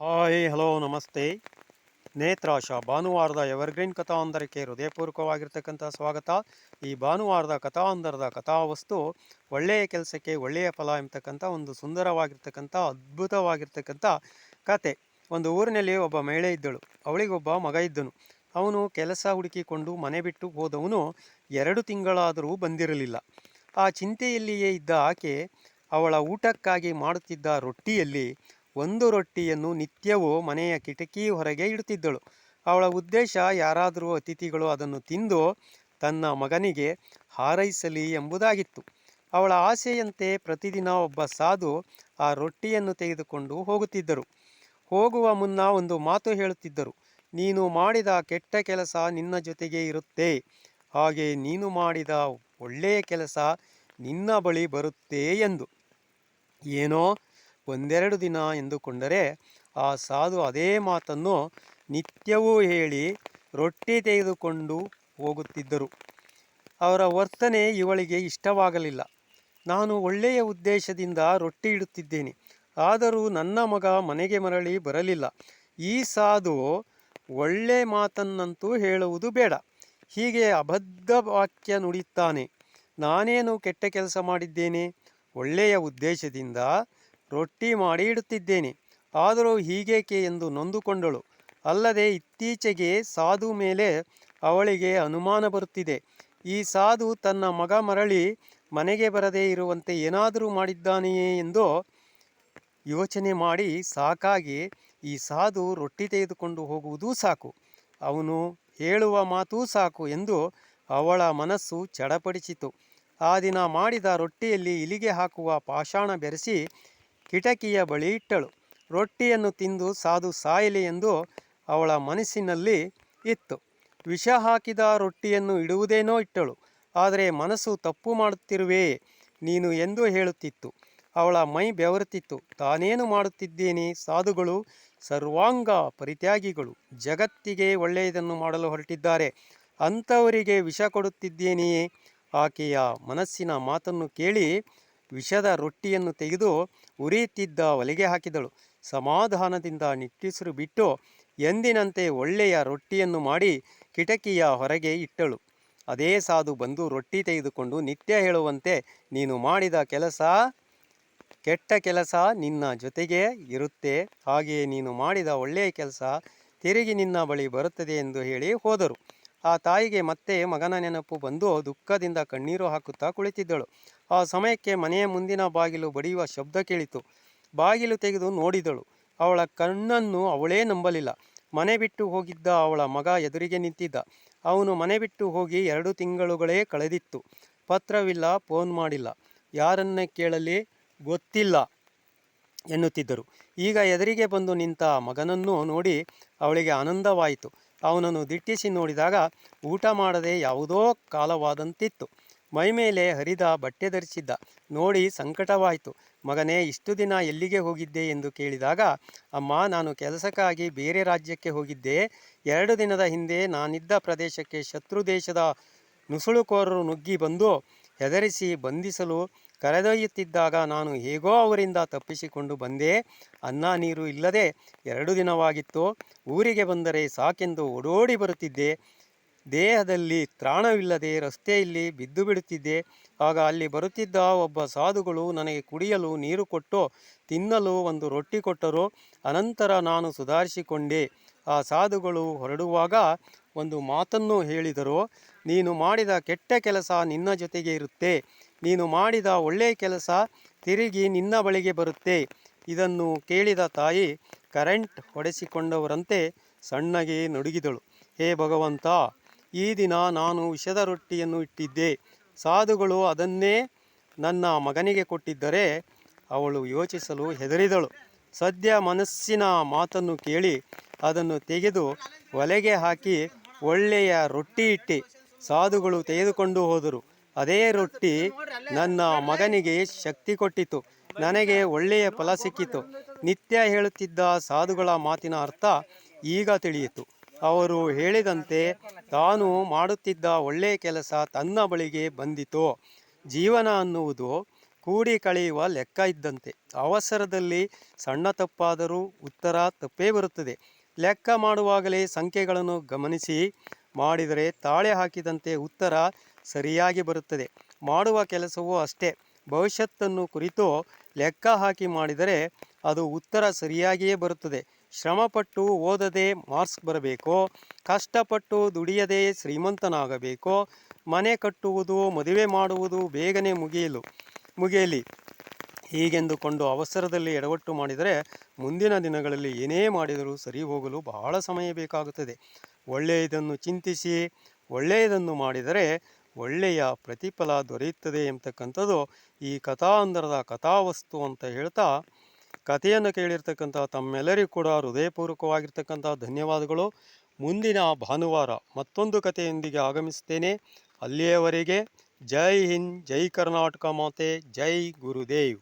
Hi hello ನಮಸ್ತೆ. ನೇತ್ರಾಶ ಭಾನುವಾರದ evergreen ಕಥಾಂಧರಕ್ಕೆ ಹೃದಯಪೂರ್ವಕವಾಗಿರ್ತಕ್ಕಂಥ ಸ್ವಾಗತ. ಈ ಭಾನುವಾರದ ಕಥಾಂಧರದ ಕಥಾವಸ್ತು ಒಳ್ಳೆಯ ಕೆಲಸಕ್ಕೆ ಒಳ್ಳೆಯ ಫಲ ಎಂಬತಕ್ಕಂಥ ಒಂದು ಸುಂದರವಾಗಿರ್ತಕ್ಕಂಥ ಅದ್ಭುತವಾಗಿರ್ತಕ್ಕಂಥ ಕತೆ. ಒಂದು ಊರಿನಲ್ಲಿ ಒಬ್ಬ ಮಹಿಳೆ ಇದ್ದಳು. ಅವಳಿಗೊಬ್ಬ ಮಗ ಇದ್ದನು. ಅವನು ಕೆಲಸ ಹುಡುಕಿಕೊಂಡು ಮನೆ ಬಿಟ್ಟು ಹೋದವನು 2 ತಿಂಗಳಾದರೂ ಬಂದಿರಲಿಲ್ಲ. ಆ ಚಿಂತೆಯಲ್ಲಿಯೇ ಇದ್ದ ಆಕೆ ಅವಳ ಊಟಕ್ಕಾಗಿ ಮಾಡುತ್ತಿದ್ದ ರೊಟ್ಟಿಯಲ್ಲಿ ಒಂದು ರೊಟ್ಟಿಯನ್ನು ನಿತ್ಯವೂ ಮನೆಯ ಕಿಟಕಿ ಹೊರಗೆ ಇಡುತ್ತಿದ್ದಳು. ಅವಳ ಉದ್ದೇಶ ಯಾರಾದರೂ ಅತಿಥಿಗಳು ಅದನ್ನು ತಿಂದು ತನ್ನ ಮಗನಿಗೆ ಹಾರೈಸಲಿ ಎಂಬುದಾಗಿತ್ತು. ಅವಳ ಆಸೆಯಂತೆ ಪ್ರತಿದಿನ ಒಬ್ಬ ಸಾಧು ಆ ರೊಟ್ಟಿಯನ್ನು ತೆಗೆದುಕೊಂಡು ಹೋಗುತ್ತಿದ್ದರು. ಹೋಗುವ ಮುನ್ನ ಒಂದು ಮಾತು ಹೇಳುತ್ತಿದ್ದರು: ನೀನು ಮಾಡಿದ ಕೆಟ್ಟ ಕೆಲಸ ನಿನ್ನ ಜೊತೆಗೆ ಇರುತ್ತೆ, ಹಾಗೆ ನೀನು ಮಾಡಿದ ಒಳ್ಳೆಯ ಕೆಲಸ ನಿನ್ನ ಬಳಿ ಬರುತ್ತೆ ಎಂದು. ಏನೋ ಒಂದೆರಡು ದಿನ ಎಂದುಕೊಂಡರೆ ಆ ಸಾಧು ಅದೇ ಮಾತನ್ನು ನಿತ್ಯವೂ ಹೇಳಿ ರೊಟ್ಟಿ ತೆಗೆದುಕೊಂಡು ಹೋಗುತ್ತಿದ್ದರು. ಅವರ ವರ್ತನೆ ಇವಳಿಗೆ ಇಷ್ಟವಾಗಲಿಲ್ಲ. ನಾನು ಒಳ್ಳೆಯ ಉದ್ದೇಶದಿಂದ ರೊಟ್ಟಿ ಇಡುತ್ತಿದ್ದೇನೆ, ಆದರೂ ನನ್ನ ಮಗ ಮನೆಗೆ ಮರಳಿ ಬರಲಿಲ್ಲ. ಈ ಸಾಧು ಒಳ್ಳೆ ಮಾತನ್ನಂತೂ ಹೇಳುವುದು ಬೇಡ, ಹೀಗೆ ಅಬದ್ಧ ವಾಕ್ಯ ನುಡಿಯುತ್ತಾನೆ. ನಾನೇನು ಕೆಟ್ಟ ಕೆಲಸ ಮಾಡಿದ್ದೇನೆ? ಒಳ್ಳೆಯ ಉದ್ದೇಶದಿಂದ ರೊಟ್ಟಿ ಮಾಡಿ ಇಡುತ್ತಿದ್ದೇನೆ, ಆದರೂ ಹೀಗೇಕೆ ಎಂದು ನೊಂದುಕೊಂಡಳು. ಅಲ್ಲದೆ ಇತ್ತೀಚೆಗೆ ಸಾಧು ಮೇಲೆ ಅವಳಿಗೆ ಅನುಮಾನ ಬರುತ್ತಿದೆ. ಈ ಸಾಧು ತನ್ನ ಮಗ ಮರಳಿ ಮನೆಗೆ ಬರದೇ ಇರುವಂತೆ ಏನಾದರೂ ಮಾಡಿದ್ದಾನೆಯೇ ಎಂದು ಯೋಚನೆ ಮಾಡಿ ಸಾಕಾಗಿ ಈ ಸಾಧು ರೊಟ್ಟಿ ತೆಗೆದುಕೊಂಡು ಹೋಗುವುದೂ ಸಾಕು, ಅವನು ಹೇಳುವ ಮಾತೂ ಸಾಕು ಎಂದು ಅವಳ ಮನಸ್ಸು ಚಡಪಡಿಸಿತು. ಆ ದಿನ ಮಾಡಿದ ರೊಟ್ಟಿಯಲ್ಲಿ ಇಲಿಗೆ ಹಾಕುವ ಪಾಷಾಣ ಬೆರೆಸಿ ಕಿಟಕಿಯ ಬಳಿ ಇಟ್ಟಳು. ರೊಟ್ಟಿಯನ್ನು ತಿಂದು ಸಾಧು ಸಾಯಲಿ ಎಂದು ಅವಳ ಮನಸ್ಸಿನಲ್ಲಿ ಇತ್ತು. ವಿಷ ಹಾಕಿದ ರೊಟ್ಟಿಯನ್ನು ಇಡುವುದೇನೋ ಇಟ್ಟಳು, ಆದರೆ ಮನಸ್ಸು ತಪ್ಪು ಮಾಡುತ್ತಿರುವೆ ನೀನು ಎಂದು ಹೇಳುತ್ತಿತ್ತು. ಅವಳ ಮೈ ಬೆವರುತ್ತಿತ್ತು. ತಾನೇನು ಮಾಡುತ್ತಿದ್ದೇನೆ? ಸಾಧುಗಳು ಸರ್ವಾಂಗ ಪರಿತ್ಯಾಗಿಗಳು, ಜಗತ್ತಿಗೆ ಒಳ್ಳೆಯದನ್ನು ಮಾಡಲು ಹೊರಟಿದ್ದಾರೆ, ಅಂಥವರಿಗೆ ವಿಷ ಕೊಡುತ್ತಿದ್ದೇನೆಯೇ? ಆಕೆಯ ಮನಸ್ಸಿನ ಮಾತನ್ನು ಕೇಳಿ ವಿಷದ ರೊಟ್ಟಿಯನ್ನು ತೆಗೆದು ಉರಿಯುತ್ತಿದ್ದ ಒಲೆಗೆ ಹಾಕಿದಳು. ಸಮಾಧಾನದಿಂದ ನಿಟ್ಟುಸಿರು ಬಿಟ್ಟು ಎಂದಿನಂತೆ ಒಳ್ಳೆಯ ರೊಟ್ಟಿಯನ್ನು ಮಾಡಿ ಕಿಟಕಿಯ ಹೊರಗೆ ಇಟ್ಟಳು. ಅದೇ ಸಾಧು ಬಂದು ರೊಟ್ಟಿ ತೆಗೆದುಕೊಂಡು ನಿತ್ಯ ಹೇಳುವಂತೆ, ನೀನು ಮಾಡಿದ ಕೆಲಸ ಕೆಟ್ಟ ಕೆಲಸ ನಿನ್ನ ಜೊತೆಗೆ ಇರುತ್ತೆ, ಹಾಗೆಯೇ ನೀನು ಮಾಡಿದ ಒಳ್ಳೆಯ ಕೆಲಸ ತಿರುಗಿ ನಿನ್ನ ಬಳಿ ಬರುತ್ತದೆ ಎಂದು ಹೇಳಿ ಹೋದರು. ಆ ತಾಯಿಗೆ ಮತ್ತೆ ಮಗನ ನೆನಪು ಬಂದು ದುಃಖದಿಂದ ಕಣ್ಣೀರು ಹಾಕುತ್ತಾ ಕುಳಿತಿದ್ದಳು. ಆ ಸಮಯಕ್ಕೆ ಮನೆಯ ಮುಂದಿನ ಬಾಗಿಲು ಬಡಿಯುವ ಶಬ್ದ ಕೇಳಿತು. ಬಾಗಿಲು ತೆಗೆದು ನೋಡಿದಳು. ಅವಳ ಕಣ್ಣನ್ನು ಅವಳೇ ನಂಬಲಿಲ್ಲ. ಮನೆ ಬಿಟ್ಟು ಹೋಗಿದ್ದ ಅವಳ ಮಗ ಎದುರಿಗೆ ನಿಂತಿದ್ದ. ಅವನು ಮನೆ ಬಿಟ್ಟು ಹೋಗಿ 2 ತಿಂಗಳುಗಳೇ ಕಳೆದಿತ್ತು. ಪತ್ರವಿಲ್ಲ, ಫೋನ್ ಮಾಡಿಲ್ಲ, ಯಾರನ್ನೇ ಕೇಳಲಿ ಗೊತ್ತಿಲ್ಲ ಎನ್ನುತ್ತಿದ್ದರು. ಈಗ ಎದುರಿಗೆ ಬಂದು ನಿಂತ ಮಗನನ್ನು ನೋಡಿ ಅವಳಿಗೆ ಆನಂದವಾಯಿತು. ಅವನನ್ನು ದಿಟ್ಟಿಸಿ ನೋಡಿದಾಗ ಊಟ ಮಾಡದೆ ಯಾವುದೋ ಕಾಲವಾದಂತಿತ್ತು. ಮೈಮೇಲೆ ಹರಿದ ಬಟ್ಟೆ ಧರಿಸಿದ್ದ. ನೋಡಿ ಸಂಕಟವಾಯಿತು. ಮಗನೇ, ಇಷ್ಟು ದಿನ ಎಲ್ಲಿಗೆ ಹೋಗಿದ್ದೆ ಎಂದು ಕೇಳಿದಾಗ, ಅಮ್ಮ, ನಾನು ಕೆಲಸಕ್ಕಾಗಿ ಬೇರೆ ರಾಜ್ಯಕ್ಕೆ ಹೋಗಿದ್ದೆ. 2 ದಿನದ ಹಿಂದೆ ನಾನಿದ್ದ ಪ್ರದೇಶಕ್ಕೆ ಶತ್ರು ದೇಶದ ನುಸುಳುಕೋರರು ನುಗ್ಗಿ ಬಂದು ಹೆದರಿಸಿ ಬಂಧಿಸಲು ಕರೆದೊಯ್ಯುತ್ತಿದ್ದಾಗ ನಾನು ಹೇಗೋ ಅವರಿಂದ ತಪ್ಪಿಸಿಕೊಂಡು ಬಂದೆ. ಅನ್ನ ನೀರು ಇಲ್ಲದೆ 2 ದಿನವಾಗಿತ್ತು. ಊರಿಗೆ ಬಂದರೆ ಸಾಕೆಂದು ಓಡೋಡಿ ಬರುತ್ತಿದ್ದೆ. ದೇಹದಲ್ಲಿ ತ್ರಾಣವಿಲ್ಲದೆ ರಸ್ತೆಯಲ್ಲಿ ಬಿದ್ದು ಬಿಡುತ್ತಿದ್ದೆ. ಆಗ ಅಲ್ಲಿ ಬರುತ್ತಿದ್ದ ಒಬ್ಬ ಸಾಧುಗಳು ನನಗೆ ಕುಡಿಯಲು ನೀರು ಕೊಟ್ಟು ತಿನ್ನಲು ಒಂದು ರೊಟ್ಟಿ ಕೊಟ್ಟರು. ಅನಂತರ ನಾನು ಸುಧಾರಿಸಿಕೊಂಡೆ. ಆ ಸಾಧುಗಳು ಹೊರಡುವಾಗ ಒಂದು ಮಾತನ್ನು ಹೇಳಿದರು: ನೀನು ಮಾಡಿದ ಕೆಟ್ಟ ಕೆಲಸ ನಿನ್ನ ಜೊತೆಗೆ ಇರುತ್ತೆ, ನೀನು ಮಾಡಿದ ಒಳ್ಳೆಯ ಕೆಲಸ ತಿರುಗಿ ನಿನ್ನ ಬಳಿಗೆ ಬರುತ್ತೆ. ಇದನ್ನು ಕೇಳಿದ ತಾಯಿ ಕರೆಂಟ್ ಹೊಡೆಸಿಕೊಂಡವರಂತೆ ಸಣ್ಣಗೆ ನಡುಗಿದಳು. ಹೇ ಭಗವಂತ, ಈ ದಿನ ನಾನು ವಿಷದ ರೊಟ್ಟಿಯನ್ನು ಇಟ್ಟಿದ್ದೆ, ಸಾಧುಗಳು ಅದನ್ನೇ ನನ್ನ ಮಗನಿಗೆ ಕೊಟ್ಟಿದ್ದರೆ. ಅವಳು ಯೋಚಿಸಲು ಹೆದರಿದಳು. ಸದ್ಯ ಮನಸ್ಸಿನ ಮಾತನ್ನು ಕೇಳಿ ಅದನ್ನು ತೆಗೆದು ಒಲೆಗೆ ಹಾಕಿ ಒಳ್ಳೆಯ ರೊಟ್ಟಿ ಇಟ್ಟೆ. ಸಾಧುಗಳು ತೆಗೆದುಕೊಂಡು ಹೋದರು. ಅದೇ ರೊಟ್ಟಿ ನನ್ನ ಮಗನಿಗೆ ಶಕ್ತಿ ಕೊಟ್ಟಿತು, ನನಗೆ ಒಳ್ಳೆಯ ಫಲ ಸಿಕ್ಕಿತು. ನಿತ್ಯ ಹೇಳುತ್ತಿದ್ದ ಸಾಧುಗಳ ಮಾತಿನ ಅರ್ಥ ಈಗ ತಿಳಿಯಿತು. ಅವರು ಹೇಳಿದಂತೆ ತಾನು ಮಾಡುತ್ತಿದ್ದ ಒಳ್ಳೆಯ ಕೆಲಸ ತನ್ನ ಬಳಿಗೆ ಬಂದಿತು. ಜೀವನ ಅನ್ನುವುದು ಕೂಡಿ ಕಳೆಯುವ ಲೆಕ್ಕ ಇದ್ದಂತೆ. ಅವಸರದಲ್ಲಿ ಸಣ್ಣ ತಪ್ಪಾದರೂ ಉತ್ತರ ತಪ್ಪೇ ಬರುತ್ತದೆ. ಲೆಕ್ಕ ಮಾಡುವಾಗಲೇ ಸಂಖ್ಯೆಗಳನ್ನು ಗಮನಿಸಿ ಮಾಡಿದರೆ ತಾಳೆ ಹಾಕಿದಂತೆ ಉತ್ತರ ಸರಿಯಾಗಿ ಬರುತ್ತದೆ. ಮಾಡುವ ಕೆಲಸವೂ ಅಷ್ಟೇ. ಭವಿಷ್ಯತ್ತನ್ನು ಕುರಿತು ಲೆಕ್ಕ ಹಾಕಿ ಮಾಡಿದರೆ ಅದು ಉತ್ತರ ಸರಿಯಾಗಿಯೇ ಬರುತ್ತದೆ. ಶ್ರಮಪಟ್ಟು ಓದದೆ ಮಾರ್ಕ್ಸ್ ಬರಬೇಕೋ, ಕಷ್ಟಪಟ್ಟು ದುಡಿಯದೆ ಶ್ರೀಮಂತನಾಗಬೇಕೋ, ಮನೆ ಕಟ್ಟುವುದು ಮದುವೆ ಮಾಡುವುದು ಬೇಗನೆ ಮುಗಿಯಲಿ ಹೀಗೆಂದುಕೊಂಡು ಅವಸರದಲ್ಲಿ ಎಡವಟ್ಟು ಮಾಡಿದರೆ ಮುಂದಿನ ದಿನಗಳಲ್ಲಿ ಏನೇ ಮಾಡಿದರೂ ಸರಿ ಹೋಗಲು ಬಹಳ ಸಮಯ ಬೇಕಾಗುತ್ತದೆ. ಒಳ್ಳೆಯದನ್ನು ಚಿಂತಿಸಿ ಒಳ್ಳೆಯದನ್ನು ಮಾಡಿದರೆ ಒಳ್ಳೆಯ ಪ್ರತಿಫಲ ದೊರೆಯುತ್ತದೆ ಎಂಬತಕ್ಕಂಥದ್ದು ಈ ಕಥಾಂಧರದ ಕಥಾವಸ್ತು ಅಂತ ಹೇಳ್ತಾ, ಕಥೆಯನ್ನು ಕೇಳಿರ್ತಕ್ಕಂಥ ತಮ್ಮೆಲ್ಲರಿಗೂ ಕೂಡ ಹೃದಯಪೂರ್ವಕವಾಗಿರ್ತಕ್ಕಂಥ ಧನ್ಯವಾದಗಳು. ಮುಂದಿನ ಭಾನುವಾರ ಮತ್ತೊಂದು ಕಥೆಯೊಂದಿಗೆ ಆಗಮಿಸುತ್ತೇನೆ. ಅಲ್ಲಿಯವರೆಗೆ ಜೈ ಹಿಂದ್, ಜೈ ಕರ್ನಾಟಕ ಮಾತೆ, ಜೈ ಗುರುದೇವ್.